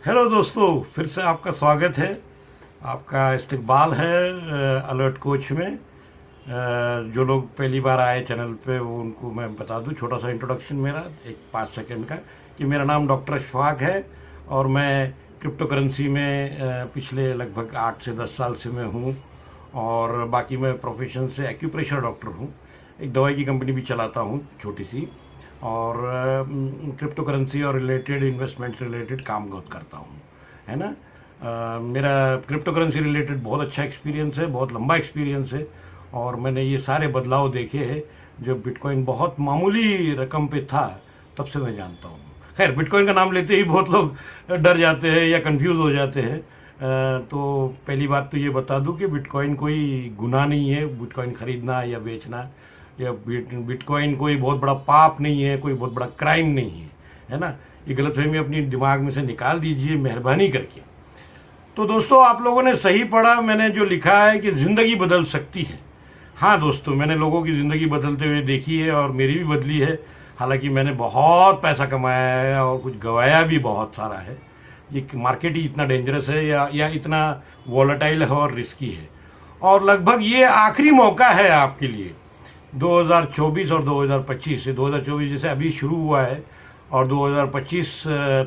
Hello दोस्तों, फिर से आपका स्वागत है। आपका इस्तकबाल है अलर्ट कोच में। जो लोग पहली बार आए चैनल पे वो उनको मैं बता दूं, छोटा सा इंट्रोडक्शन मेरा, एक 5 सेकंड का, कि मेरा नाम डॉक्टर अशफाक है और मैं क्रिप्टो करेंसी में पिछले लगभग 8 से 10 साल से मैं हूँ। और बाकी मैं प्रोफेशन से एक्यूप्रेशर डॉक्टर हूँ। एक दवाई की कंपनी भी चलाता हूँ छोटी सी, और क्रिप्टो करेंसी और रिलेटेड इन्वेस्टमेंट से रिलेटेड काम बहुत करता हूँ, है ना। मेरा क्रिप्टो करेंसी रिलेटेड बहुत अच्छा एक्सपीरियंस है, बहुत लंबा एक्सपीरियंस है, और मैंने ये सारे बदलाव देखे हैं। जब बिटकॉइन बहुत मामूली रकम पे था तब से मैं जानता हूँ। खैर, बिटकॉइन का नाम लेते ही बहुत लोग डर जाते हैं या कंफ्यूज हो जाते हैं। तो पहली बात तो ये बता दूं कि बिटकॉइन कोई गुनाह नहीं है, बिटकॉइन खरीदना या बेचना, या बिटकॉइन कोई बहुत बड़ा पाप नहीं है, कोई बहुत बड़ा क्राइम नहीं है ना। ये गलतफहमी अपनी दिमाग में से निकाल दीजिए मेहरबानी करके। तो दोस्तों, आप लोगों ने सही पढ़ा, मैंने जो लिखा है कि जिंदगी बदल सकती है। हाँ दोस्तों, मैंने लोगों की जिंदगी बदलते हुए देखी है और मेरी भी बदली है। हालांकि मैंने बहुत पैसा कमाया है और कुछ गवाया भी बहुत सारा है। ये मार्केट ही इतना डेंजरस है या इतना वॉलेटाइल है और रिस्की है, और लगभग ये आखिरी मौका है आपके लिए 2024 और 2025 से। 2024 जैसे अभी शुरू हुआ है और 2025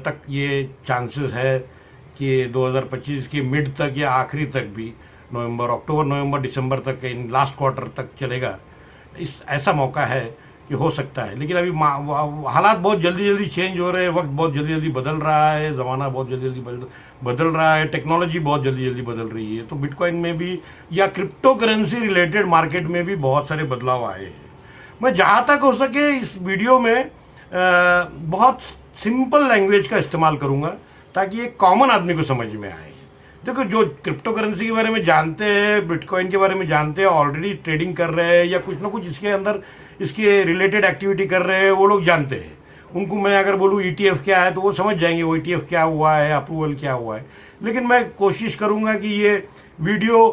तक ये चांसेस है कि 2025 के मिड तक या आखिरी तक भी, अक्टूबर नवंबर दिसंबर तक, इन लास्ट क्वार्टर तक चलेगा। ऐसा मौका है कि हो सकता है। लेकिन अभी हालात बहुत जल्दी जल्दी चेंज हो रहे हैं, वक्त बहुत जल्दी जल्दी बदल रहा है, ज़माना बहुत जल्दी जल्दी बदल रहा है, टेक्नोलॉजी बहुत जल्दी जल्दी बदल रही है। तो बिटकॉइन में भी या क्रिप्टो करेंसी रिलेटेड मार्केट में भी बहुत सारे बदलाव आए हैं। मैं जहाँ तक हो सके इस वीडियो में बहुत सिंपल लैंग्वेज का इस्तेमाल करूँगा ताकि एक कॉमन आदमी को समझ में आए। देखो, जो क्रिप्टो करेंसी के बारे में जानते हैं, बिटकॉइन के बारे में जानते हैं, ऑलरेडी ट्रेडिंग कर रहे हैं या कुछ ना कुछ इसके अंदर इसके रिलेटेड एक्टिविटी कर रहे हैं, वो लोग जानते हैं। उनको मैं अगर बोलूँ ETF क्या है तो वो समझ जाएंगे वो ETF क्या हुआ है, अप्रूवल क्या हुआ है। लेकिन मैं कोशिश करूँगा कि ये वीडियो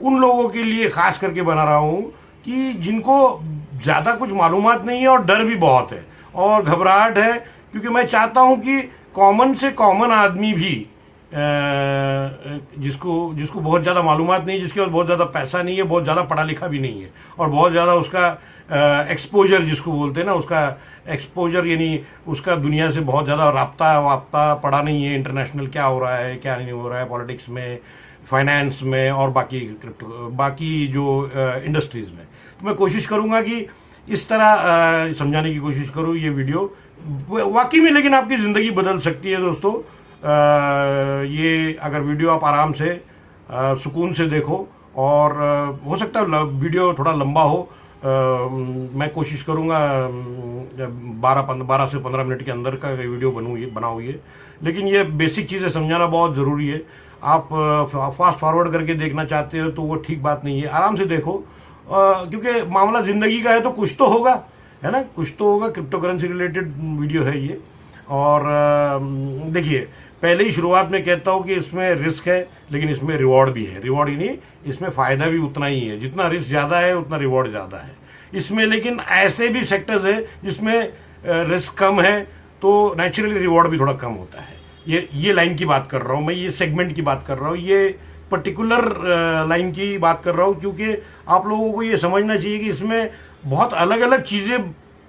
उन लोगों के लिए खास करके बना रहा हूँ कि जिनको ज़्यादा कुछ मालूमात नहीं है और डर भी बहुत है और घबराहट है, क्योंकि मैं चाहता हूँ कि कॉमन से कॉमन आदमी भी, जिसको बहुत ज़्यादा मालूमात नहीं, जिसके पास बहुत ज़्यादा पैसा नहीं है, बहुत ज़्यादा पढ़ा लिखा भी नहीं है, और बहुत ज़्यादा उसका एक्सपोजर जिसको बोलते हैं ना, उसका एक्सपोजर यानी उसका दुनिया से बहुत ज़्यादा राब्ता पढ़ा नहीं है, इंटरनेशनल क्या हो रहा है क्या नहीं हो रहा है, पॉलिटिक्स में, फाइनेंस में और बाकी जो इंडस्ट्रीज़ में। तो मैं कोशिश करूँगा कि इस तरह समझाने की कोशिश करूँ ये वीडियो वाकई में। लेकिन आपकी ज़िंदगी बदल सकती है दोस्तों। ये अगर वीडियो आप आराम से सुकून से देखो, और हो सकता है वीडियो थोड़ा लंबा हो, मैं कोशिश करूँगा 12 से 15 मिनट के अंदर का वीडियो बनाऊँ ये। लेकिन ये बेसिक चीज़ें समझाना बहुत ज़रूरी है। आप फास्ट फॉरवर्ड करके देखना चाहते हो तो वो ठीक बात नहीं है। आराम से देखो, क्योंकि मामला ज़िंदगी का है तो कुछ तो होगा, है ना, कुछ तो होगा। क्रिप्टो करेंसी रिलेटेड वीडियो है ये। और देखिए, पहले ही शुरुआत में कहता हूँ कि इसमें रिस्क है लेकिन इसमें रिवॉर्ड भी है। रिवॉर्ड ही नहीं, इसमें फ़ायदा भी उतना ही है। जितना रिस्क ज़्यादा है उतना रिवॉर्ड ज़्यादा है इसमें। लेकिन ऐसे भी सेक्टर्स है जिसमें रिस्क कम है तो नेचुरली रिवॉर्ड भी थोड़ा कम होता है। ये लाइन की बात कर रहा हूँ मैं, ये सेगमेंट की बात कर रहा हूँ, ये पर्टिकुलर लाइन की बात कर रहा हूँ, क्योंकि आप लोगों को ये समझना चाहिए कि इसमें बहुत अलग अलग चीज़ें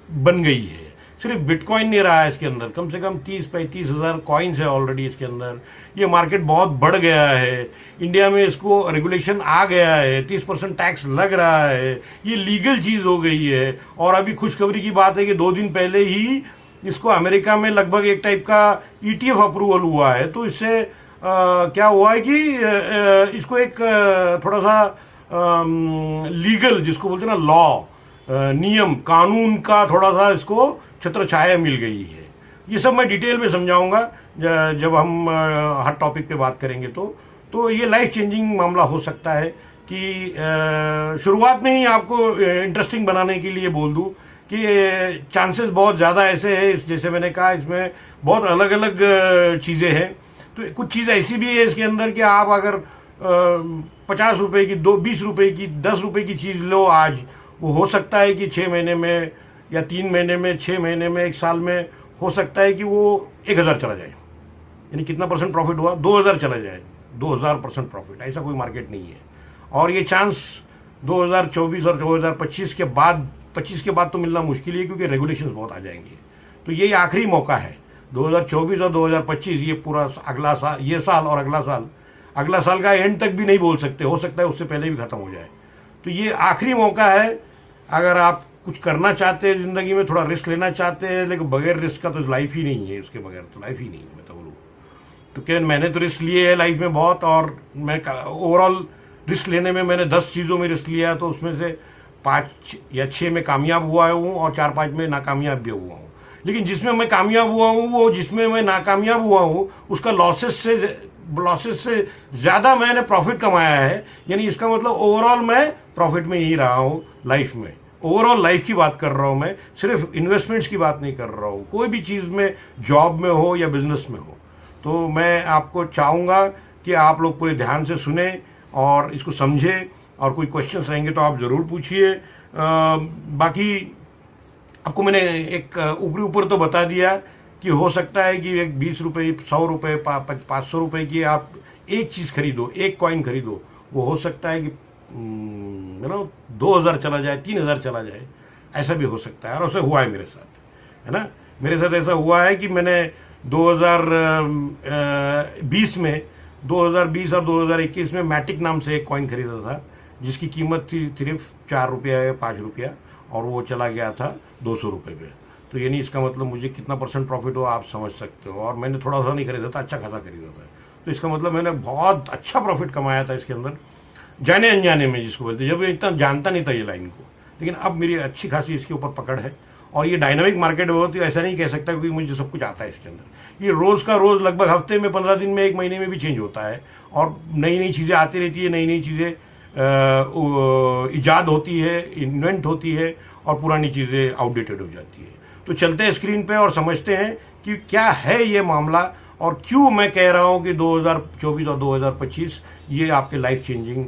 बन गई है। सिर्फ बिटकॉइन नहीं रहा है इसके अंदर, कम से कम 30-35 हज़ार कॉइन्स है ऑलरेडी इसके अंदर। ये मार्केट बहुत बढ़ गया है, इंडिया में इसको रेगुलेशन आ गया है, 30% टैक्स लग रहा है, ये लीगल चीज़ हो गई है। और अभी खुशखबरी की बात है कि 2 दिन पहले ही इसको अमेरिका में लगभग एक टाइप का ETF अप्रूवल हुआ है। तो इससे क्या हुआ है कि इसको एक थोड़ा सा लीगल, जिसको बोलते हैं ना, लॉ, नियम कानून का थोड़ा सा इसको छत्र छाया मिल गई है। ये सब मैं डिटेल में समझाऊंगा जब हम हर टॉपिक पे बात करेंगे। तो ये लाइफ चेंजिंग मामला हो सकता है कि शुरुआत में ही आपको इंटरेस्टिंग बनाने के लिए बोल दूं कि चांसेस बहुत ज़्यादा ऐसे हैं, जैसे मैंने कहा, इसमें बहुत अलग अलग चीज़ें हैं। तो कुछ चीज़ ऐसी भी है इसके अंदर कि आप अगर 50 रुपए की, 20 रुपए की, 10 रुपए की चीज़ लो आज, वो हो सकता है कि 6 महीने में या 3 महीने में, 6 महीने में, 1 साल में हो सकता है कि वो 1000 चला जाए, यानी कितना परसेंट प्रॉफिट हुआ, 2000 चला जाए, 2000% प्रॉफिट, ऐसा कोई मार्केट नहीं है। और ये चांस 2024 और 2025 के बाद, 25 के बाद तो मिलना मुश्किल है, क्योंकि रेगुलेशंस बहुत आ जाएंगे। तो यही आखिरी मौका है, 2024 और 2025, ये पूरा अगला साल, ये साल और अगला साल का एंड तक भी नहीं बोल सकते, हो सकता है उससे पहले भी खत्म हो जाए। तो ये आखिरी मौका है, अगर आप कुछ करना चाहते हैं ज़िंदगी में, थोड़ा रिस्क लेना चाहते हैं, लेकिन बगैर रिस्क का तो लाइफ ही नहीं है, उसके बगैर तो लाइफ ही नहीं है, मैं तो बोलूँ। तो क्या, मैंने तो रिस्क लिए है लाइफ में बहुत, और मैं ओवरऑल रिस्क लेने में मैंने 10 चीज़ों में रिस्क लिया, तो उसमें से 5 या 6 में कामयाब हुआ हूँ और 4-5 में नाकामयाब भी हुआ हूँ। लेकिन जिसमें मैं कामयाब हुआ हूँ, वो जिसमें मैं नाकामयाब हुआ हूँ, उसका लॉसेस से ज़्यादा मैंने प्रॉफिट कमाया है। यानी इसका मतलब ओवरऑल मैं प्रॉफिट में ही रहा हूँ लाइफ में। ओवरऑल लाइफ की बात कर रहा हूँ मैं, सिर्फ इन्वेस्टमेंट्स की बात नहीं कर रहा हूँ। कोई भी चीज़ में, जॉब में हो या बिजनेस में हो, तो मैं आपको चाहूँगा कि आप लोग पूरे ध्यान से सुने और इसको समझे, और कोई क्वेश्चंस रहेंगे तो आप ज़रूर पूछिए। बाकी आपको मैंने एक ऊपर तो बता दिया कि हो सकता है कि एक 20 रुपये, 100 रुपये, 500 रुपये की आप एक चीज़ खरीदो, एक कॉइन खरीदो, वो हो सकता है कि 2000 चला जाए, 3000 चला जाए, ऐसा भी हो सकता है। और ऐसा हुआ है मेरे साथ, है ना। मेरे साथ ऐसा हुआ है कि मैंने 2020 और 2021 में मैटिक नाम से एक कॉइन खरीदा था, जिसकी कीमत थी सिर्फ 4 रुपया या 5 रुपया, और वो चला गया था 200 रुपये पे। तो यानी इसका मतलब मुझे कितना परसेंट प्रॉफिट हो आप समझ सकते हो। और मैंने थोड़ा सा नहीं खरीदा था, अच्छा खासा खरीदा था। तो इसका मतलब मैंने बहुत अच्छा प्रॉफिट कमाया था इसके अंदर, जाने अनजाने में, जिसको बोलते हैं। जब इतना जानता नहीं था ये लाइन को, लेकिन अब मेरी अच्छी खासी इसके ऊपर पकड़ है। और ये डायनामिक मार्केट है, तो ऐसा नहीं कह सकता क्योंकि मुझे सब कुछ आता है इसके अंदर। ये रोज़ का रोज़, लगभग हफ्ते में, 15 दिन में, 1 महीने में भी चेंज होता है, और नई नई चीज़ें आती रहती है, नई नई चीज़ें ईजाद होती है, इन्वेंट होती है, और पुरानी चीज़ें आउटडेटेड हो जाती है। तो चलते हैं स्क्रीन पे और समझते हैं कि क्या है ये मामला, और क्यों मैं कह रहा हूँ कि 2024 और 2025 ये आपके लाइफ चेंजिंग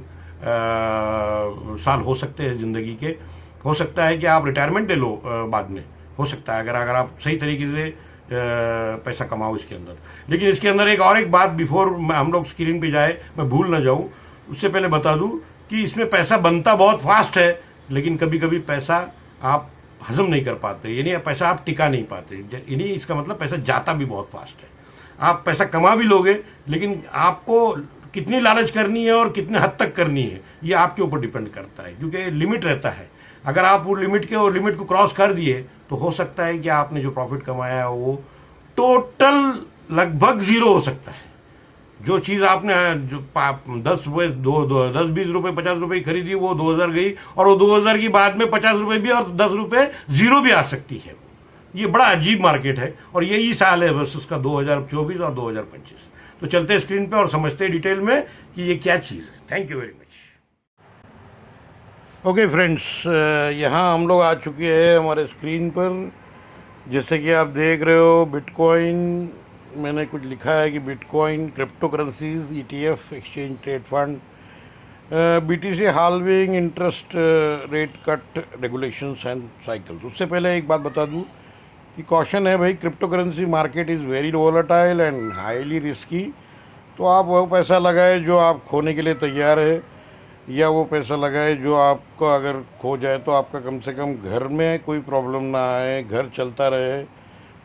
साल हो सकते हैं ज़िंदगी के। हो सकता है कि आप रिटायरमेंट ले लो बाद में, हो सकता है, अगर आप सही तरीके से पैसा कमाओ इसके अंदर। लेकिन इसके अंदर एक बात, बिफोर हम लोग स्क्रीन पे जाए, मैं भूल ना जाऊँ, उससे पहले बता दूँ कि इसमें पैसा बनता बहुत फास्ट है, लेकिन कभी कभी पैसा आप हजम नहीं कर पाते, यानी पैसा आप टिका नहीं पाते। यानी इसका मतलब पैसा जाता भी बहुत फास्ट है। आप पैसा कमा भी लोगे, लेकिन आपको कितनी लालच करनी है और कितने हद तक करनी है, ये आपके ऊपर डिपेंड करता है, क्योंकि लिमिट रहता है। अगर आप वो लिमिट को क्रॉस कर दिए, तो हो सकता है कि आपने जो प्रॉफिट कमाया है वो टोटल लगभग 0 हो सकता है। जो चीज़ आपने जो 10-20 रुपये, 50 रुपये खरीदी, वो 2000 गई, और वो 2000 की बाद में 50 रुपये भी और 10 रुपये 0 भी आ सकती है। ये बड़ा अजीब मार्केट है, और यही साल है बस उसका, 2024 और 2025। तो चलते हैं स्क्रीन पे और समझते हैं डिटेल में कि ये क्या चीज़ है। Thank you very much. Okay friends, यहाँ हम लोग आ चुके हैं हमारे स्क्रीन पर। जैसे कि आप देख रहे हो, बिटकॉइन, मैंने कुछ लिखा है कि bitcoin, crypto currencies, ETF, exchange trade fund, BTC halving, interest rate cut, regulations and cycles. उससे पहले एक बात बता दूं कि कॉशन है भाई, crypto currency market is very volatile and highly risky. तो आप वो पैसा लगाए जो आप खोने के लिए तैयार है, या वो पैसा लगाए जो आपको अगर खो जाए तो आपका कम से कम घर में कोई प्रॉब्लम ना आए, घर चलता रहे,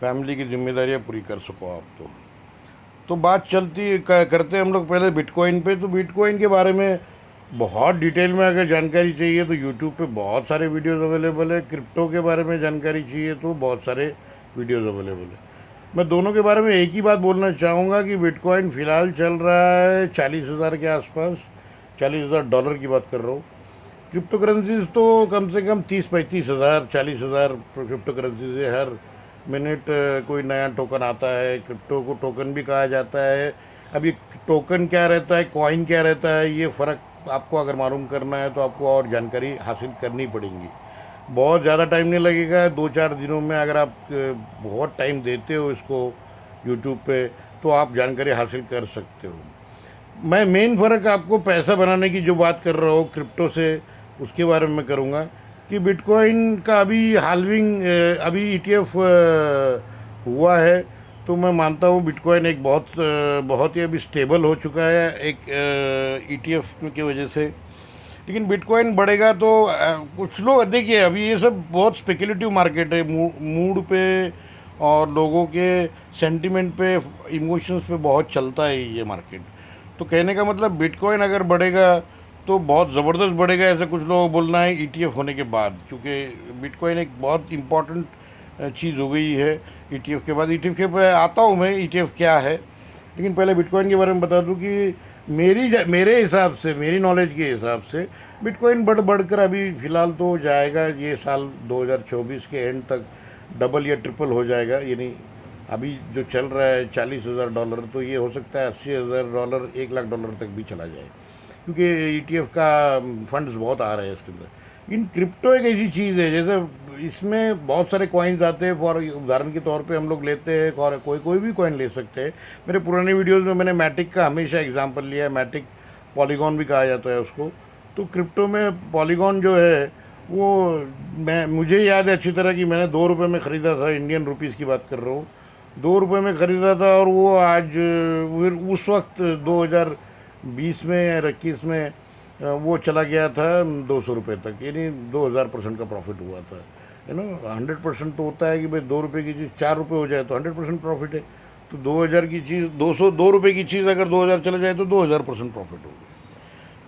फैमिली की जिम्मेदारियां पूरी कर सको आप। तो बात करते हैं हम लोग पहले बिटकॉइन पे। तो बिटकॉइन के बारे में बहुत डिटेल में अगर जानकारी चाहिए तो यूट्यूब पे बहुत सारे वीडियोस अवेलेबल है। क्रिप्टो के बारे में जानकारी चाहिए तो बहुत सारे वीडियोस अवेलेबल है। मैं दोनों के बारे में एक ही बात बोलना चाहूँगा कि बिटकॉइन फ़िलहाल चल रहा है 40,000 के आसपास, $40,000 की बात कर रहा हूँ। क्रिप्टो करेंसीज तो कम से कम 30-35 हज़ार, 40,000 क्रिप्टो करेंसीज है। हर मिनट कोई नया टोकन आता है। क्रिप्टो को टोकन भी कहा जाता है। अब ये टोकन क्या रहता है, कॉइन क्या रहता है, ये फ़र्क आपको अगर मालूम करना है तो आपको और जानकारी हासिल करनी पड़ेगी। बहुत ज़्यादा टाइम नहीं लगेगा, 2-4 दिनों में अगर आप बहुत टाइम देते हो इसको यूट्यूब पे तो आप जानकारी हासिल कर सकते हो। मैं मेन फ़र्क आपको पैसा बनाने की जो बात कर रहा हूँ क्रिप्टो से, उसके बारे में करूँगा कि बिटकॉइन का अभी हाल्विंग, अभी ETF हुआ है, तो मैं मानता हूँ बिटकॉइन एक बहुत ही अभी स्टेबल हो चुका है एक ईटीएफ की वजह से। लेकिन बिटकॉइन बढ़ेगा तो कुछ लोग देखिए, अभी ये सब बहुत स्पेकुलेटिव मार्केट है, मूड पे और लोगों के सेंटिमेंट पे, इमोशंस पे बहुत चलता है ये मार्केट। तो कहने का मतलब बिटकॉइन अगर बढ़ेगा तो बहुत ज़बरदस्त बढ़ेगा, ऐसे कुछ लोगों को बोलना है ईटीएफ होने के बाद, क्योंकि बिटकॉइन एक बहुत इंपॉर्टेंट चीज़ हो गई है ईटीएफ के बाद। ईटीएफ के पे आता हूँ मैं, ईटीएफ क्या है, लेकिन पहले बिटकॉइन के बारे में बता दूं कि मेरे हिसाब से, मेरी नॉलेज के हिसाब से बिटकॉइन बढ़कर अभी फ़िलहाल तो जाएगा, ये साल 2024 के एंड तक डबल या ट्रिपल हो जाएगा। यानी अभी जो चल रहा है $40,000, तो ये हो सकता है $80,000, $1,00,000 तक भी चला जाए, क्योंकि ईटीएफ का फंड्स बहुत आ रहे हैं इसके अंदर। इन क्रिप्टो एक ऐसी चीज़ है, जैसे इसमें बहुत सारे कॉइन्स आते हैं, फॉर उदाहरण के तौर पे हम लोग लेते हैं, और कोई भी कॉइन ले सकते हैं। मेरे पुराने वीडियोस में मैंने मैटिक का हमेशा एग्जांपल लिया है, मैटिक पॉलीगॉन भी कहा जाता है उसको। तो क्रिप्टो में पॉलीगॉन जो है वो, मुझे याद है अच्छी तरह कि मैंने ₹2 में ख़रीदा था, इंडियन रुपीज़ की बात कर रहा हूँ, ₹2 में ख़रीदा था, और वो आज फिर उस वक्त 2020 में या 21 में वो चला गया था ₹200 तक, यानी 2000% का प्रॉफिट हुआ था। 100% तो होता है कि भाई ₹2 की चीज़ ₹4 हो जाए तो 100% प्रॉफिट है। तो 2000 की चीज़, ₹202 की चीज़ अगर 2000 चला जाए तो 2000% प्रॉफिट होगा।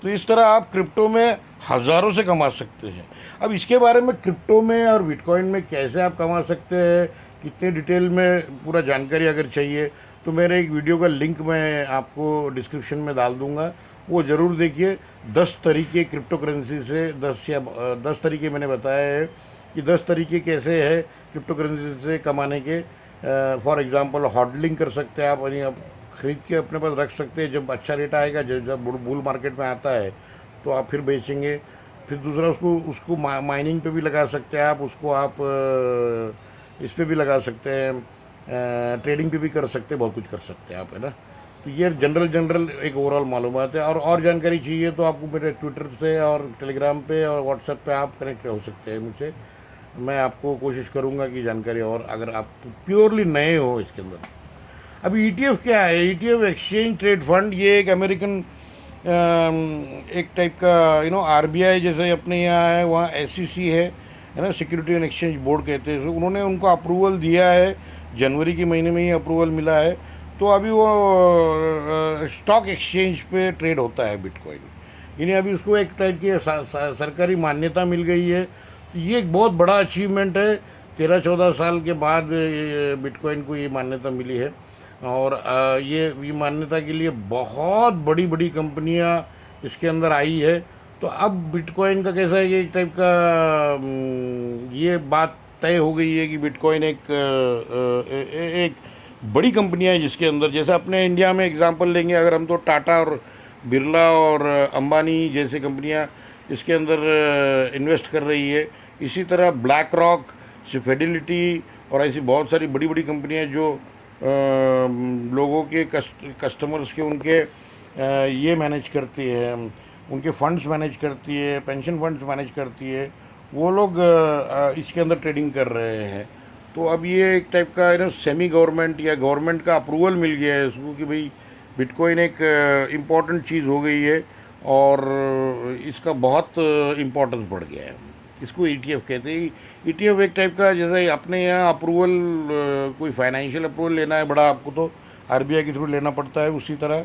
तो इस तरह आप क्रिप्टो में हज़ारों से कमा सकते हैं। अब इसके बारे में क्रिप्टो में और बिटकॉइन में कैसे आप कमा सकते हैं, कितने डिटेल में पूरा जानकारी अगर चाहिए, तो मेरे एक वीडियो का लिंक मैं आपको डिस्क्रिप्शन में डाल दूंगा, वो ज़रूर देखिए। 10 तरीके क्रिप्टो करेंसी से, 10 तरीके मैंने बताया है कि 10 तरीके कैसे है क्रिप्टो करेंसी से कमाने के। फॉर एग्ज़ाम्पल हॉडलिंग कर सकते हैं आप, यानी आप ख़रीद के अपने पास रख सकते हैं, जब अच्छा रेट आएगा, जब बुल मार्केट में आता है तो आप फिर बेचेंगे। फिर दूसरा, उसको माइनिंग पे भी लगा सकते हैं आप, उसको आप इस पे भी लगा सकते हैं, ट्रेडिंग पे भी कर सकते हैं, बहुत कुछ कर सकते हैं आप, है ना। तो ये जनरल एक ओवरऑल मालूमात है। और जानकारी चाहिए तो आपको मेरे ट्विटर से और टेलीग्राम पे और व्हाट्सएप पे आप कनेक्ट हो सकते हैं मुझसे। मैं आपको कोशिश करूँगा कि जानकारी, और अगर आप प्योरली नए हो इसके अंदर। अभी ईटीएफ क्या है? ईटीएफ एक्सचेंज ट्रेड फंड, ये एक अमेरिकन एक टाइप का आरबीआई जैसे अपने यहाँ है, वहाँ एसईसी है ना, सिक्योरिटी एंड एक्सचेंज बोर्ड कहते हैं। उन्होंने उनको अप्रूवल दिया है, जनवरी के महीने में ही अप्रूवल मिला है। तो अभी वो स्टॉक एक्सचेंज पे ट्रेड होता है बिटकॉइन, यानी अभी उसको एक टाइप की सरकारी मान्यता मिल गई है। तो ये एक बहुत बड़ा अचीवमेंट है, 13-14 साल के बाद बिटकॉइन को ये मान्यता मिली है। और ये मान्यता के लिए बहुत बड़ी बड़ी कंपनियां इसके अंदर आई है। तो अब बिटकॉइन का कैसा है, ये एक टाइप का ये बात तय हो गई है कि बिटकॉइन एक बड़ी कंपनियां है जिसके अंदर, जैसे अपने इंडिया में एग्जांपल लेंगे अगर हम, तो टाटा और बिरला और अंबानी जैसी कंपनियां इसके अंदर इन्वेस्ट कर रही है। इसी तरह ब्लैक रॉक, फिडेलिटी और ऐसी बहुत सारी बड़ी बड़ी कंपनियां जो लोगों के कस्टमर्स के उनके ये मैनेज करती है, उनके फंड्स मैनेज करती है, पेंशन फंड्स मैनेज करती है, वो लोग इसके अंदर ट्रेडिंग कर रहे हैं। तो अब ये एक टाइप का सेमी गवर्नमेंट या गवर्नमेंट का अप्रूवल मिल गया है इसको कि भाई बिटकॉइन एक इम्पॉर्टेंट चीज़ हो गई है, और इसका बहुत इम्पोर्टेंस बढ़ गया है। इसको ईटीएफ कहते हैं। ईटीएफ एक टाइप का, जैसे अपने यहाँ अप्रूवल, कोई फाइनेंशियल अप्रूवल लेना है बड़ा आपको तो आरबीआई के थ्रू लेना पड़ता है, उसी तरह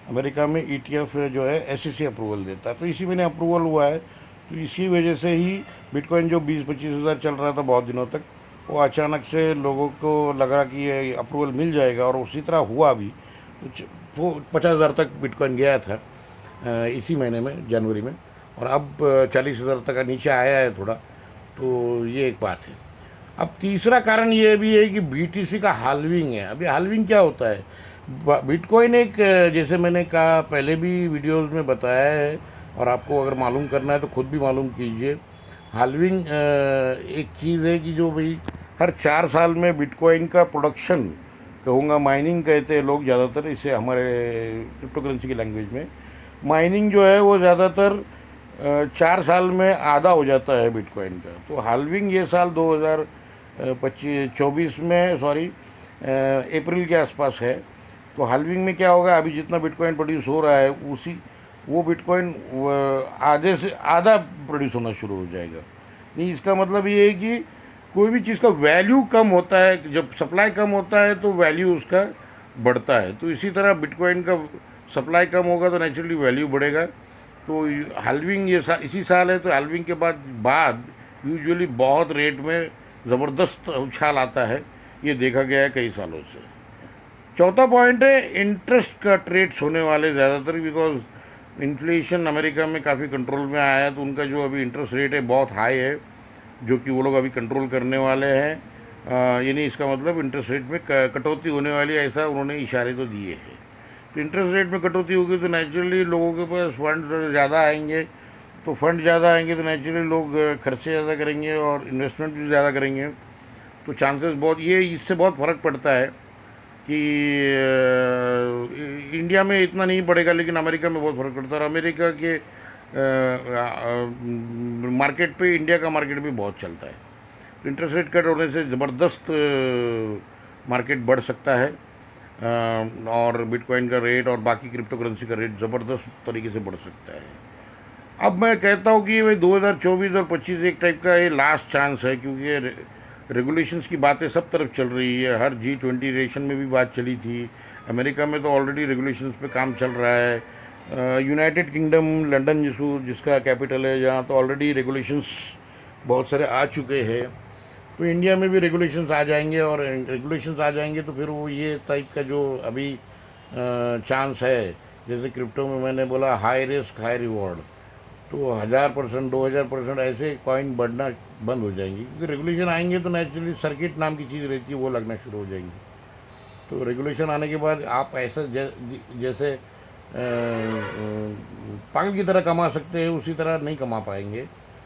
अमेरिका में ईटीएफ जो है एसईसी अप्रूवल देता है। तो इसी महीने अप्रूवल हुआ है, तो इसी वजह से ही बिटकॉइन जो 20-25 हज़ार चल रहा था बहुत दिनों तक, वो अचानक से लोगों को लगा कि ये अप्रूवल मिल जाएगा, और उसी तरह हुआ भी। वो 50,000 तक बिटकॉइन गया था इसी महीने में, जनवरी में, और अब 40,000 तक नीचे आया है थोड़ा। तो ये एक बात है। अब तीसरा कारण ये भी है कि बीटीसी का हाल्विंग है। अभी हाल्विंग क्या होता है? बिटकॉइन एक, जैसे मैंने कहा पहले भी वीडियोस में बताया है, और आपको अगर मालूम करना है तो खुद भी मालूम कीजिए। हाल्विंग एक चीज़ है कि जो भाई हर 4 साल में बिटकॉइन का प्रोडक्शन, कहूँगा माइनिंग कहते हैं लोग ज़्यादातर, इसे हमारे क्रिप्टो करेंसी की लैंग्वेज में माइनिंग जो है वो ज़्यादातर 4 साल में आधा हो जाता है बिटकॉइन का। तो हाल्विंग ये साल 2024 में, अप्रैल के आसपास है। तो हाल्विंग में क्या होगा, अभी जितना बिटकॉइन प्रोड्यूस हो रहा है उसी वो बिटकॉइन आधे से आधा प्रोड्यूस होना शुरू हो जाएगा। नहीं, इसका मतलब ये है कि कोई भी चीज़ का वैल्यू कम होता है, जब सप्लाई कम होता है तो वैल्यू उसका बढ़ता है। तो इसी तरह बिटकॉइन का सप्लाई कम होगा तो नेचुरली वैल्यू बढ़ेगा। तो हाल्विंग इसी साल है, तो हाल्विंग के बाद यूजुअली बहुत रेट में ज़बरदस्त उछाल आता है, ये देखा गया है कई सालों से। चौथा पॉइंट है इंटरेस्ट कट रेट्स होने वाले ज़्यादातर, बिकॉज इन्फ्लेशन अमेरिका में काफ़ी कंट्रोल में आया है, तो उनका जो अभी इंटरेस्ट रेट है बहुत हाई है, जो कि वो लोग अभी कंट्रोल करने वाले हैं। यानी इसका मतलब इंटरेस्ट रेट में कटौती होने वाली है, ऐसा उन्होंने इशारे तो दिए हैं। तो इंटरेस्ट रेट में कटौती होगी तो नेचुरली लोगों के पास फंड ज़्यादा आएंगे, तो फंड ज़्यादा आएंगे तो नेचुरली लोग खर्चे ज़्यादा करेंगे और इन्वेस्टमेंट भी ज़्यादा करेंगे। तो चांसेस बहुत, ये इससे बहुत फ़र्क पड़ता है कि इंडिया में इतना नहीं पड़ेगा लेकिन अमेरिका में बहुत फ़र्क पड़ता है। और अमेरिका के मार्केट पे इंडिया का मार्केट भी बहुत चलता है। तो इंटरेस्ट रेट कट होने से ज़बरदस्त मार्केट बढ़ सकता है, और बिटकॉइन का रेट और बाकी क्रिप्टो करेंसी का रेट ज़बरदस्त तरीके से बढ़ सकता है। अब मैं कहता हूँ कि भाई 2024 और 25 एक टाइप का ये लास्ट चांस है, क्योंकि रेगुलेशंस की बातें सब तरफ चल रही है। हर G20 रेशन में भी बात चली थी, अमेरिका में तो ऑलरेडी रेगुलेशंस पे काम चल रहा है। यूनाइटेड किंगडम लंदन जिसका कैपिटल है, जहाँ तो ऑलरेडी रेगुलेशंस बहुत सारे आ चुके हैं। तो इंडिया में भी रेगुलेशंस आ जाएंगे, और रेगुलेशंस आ जाएंगे तो फिर वो ये टाइप का जो अभी चांस है, जैसे क्रिप्टो में मैंने बोला हाई रिस्क हाई रिवॉर्ड, तो 1000%, 2000% ऐसे कॉइन बढ़ना बंद हो जाएंगी, क्योंकि रेगुलेशन आएंगे तो नेचुरली सर्किट नाम की चीज़ रहती है वो लगना शुरू हो जाएंगी। तो रेगुलेशन आने के बाद आप ऐसा जैसे पागल की तरह कमा सकते हैं, उसी तरह नहीं कमा पाएंगे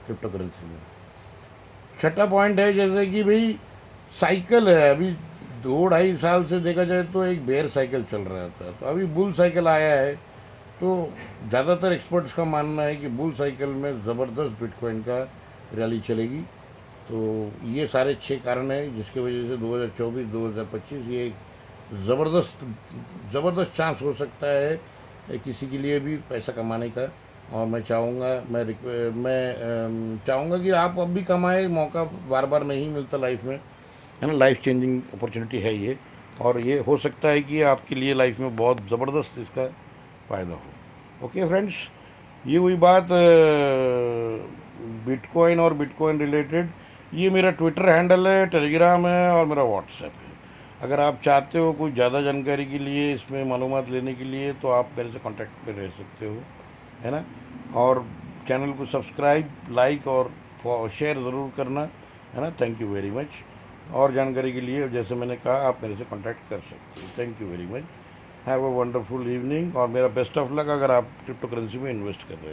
क्रिप्टो करेंसी में। छठा पॉइंट है, जैसे कि भाई साइकिल है, अभी 2-2.5 साल से देखा जाए तो एक बेयर साइकिल चल रहा था, तो अभी बुल साइकिल आया है। तो ज़्यादातर एक्सपर्ट्स का मानना है कि बुल साइकिल में ज़बरदस्त बिटकॉइन का रैली चलेगी। तो ये सारे 6 कारण हैं जिसकी वजह से 2024-2025 ये एक ज़बरदस्त चांस हो सकता है किसी के लिए भी पैसा कमाने का। और मैं चाहूँगा कि आप अब भी कमाएं, मौका बार बार नहीं मिलता लाइफ में, है ना। लाइफ चेंजिंग अपॉर्चुनिटी है ये, और ये हो सकता है कि आपके लिए लाइफ में बहुत ज़बरदस्त इसका फ़ायदा हो। ओके फ्रेंड्स, ये हुई बात बिटकॉइन और बिटकॉइन रिलेटेड। ये मेरा ट्विटर हैंडल है, टेलीग्राम है और मेरा व्हाट्सएप है। अगर आप चाहते हो कोई ज़्यादा जानकारी के लिए, इसमें मालूमात लेने के लिए, तो आप मेरे से कांटेक्ट में रह सकते हो, है ना। और चैनल को सब्सक्राइब, लाइक और शेयर ज़रूर करना, है ना। Thank you very much. और जानकारी के लिए जैसे मैंने कहा आप मेरे से कांटेक्ट कर सकते हो। Thank you very much. Have a wonderful evening और मेरा बेस्ट ऑफ लक अगर आप क्रिप्टो करेंसी में इन्वेस्ट कर रहे हैं।